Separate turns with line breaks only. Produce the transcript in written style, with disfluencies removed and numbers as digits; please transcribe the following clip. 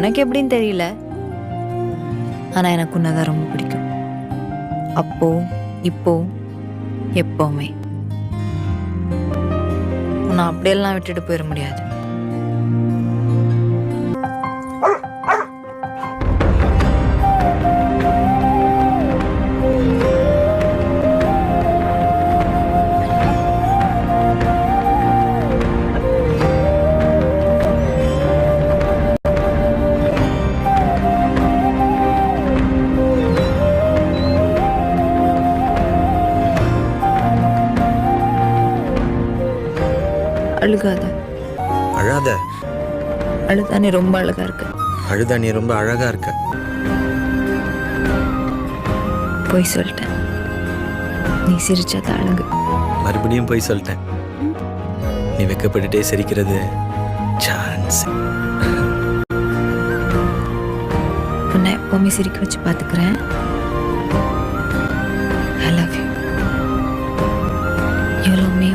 உனக்கு எப்படின்னு தெரியல, ஆனா எனக்கு உன்னதான் ரொம்ப பிடிக்கும். அப்போ இப்போ எப்பவுமே உன்னை அப்படியெல்லாம் விட்டுட்டு போயிட முடியாது. அழுகாத.
அழாத.
அழுதா நீ ரொம்ப அழகா இருக்க.
அழுதா நீ ரொம்ப அழகா இருக்க.
போய் சொல்லிட்டேன், நீ சிரிச்சாத அழகு.
மறுபடியும் போய் சொல்லிட்டேன், நீ வெக்கப்பட்டுட்டே சிரிக்கிறது சான்ஸ்.
உன்னை எப்பவுமே சிரிக்க வச்சு பார்த்துக்கிறேன். I love you. You love me.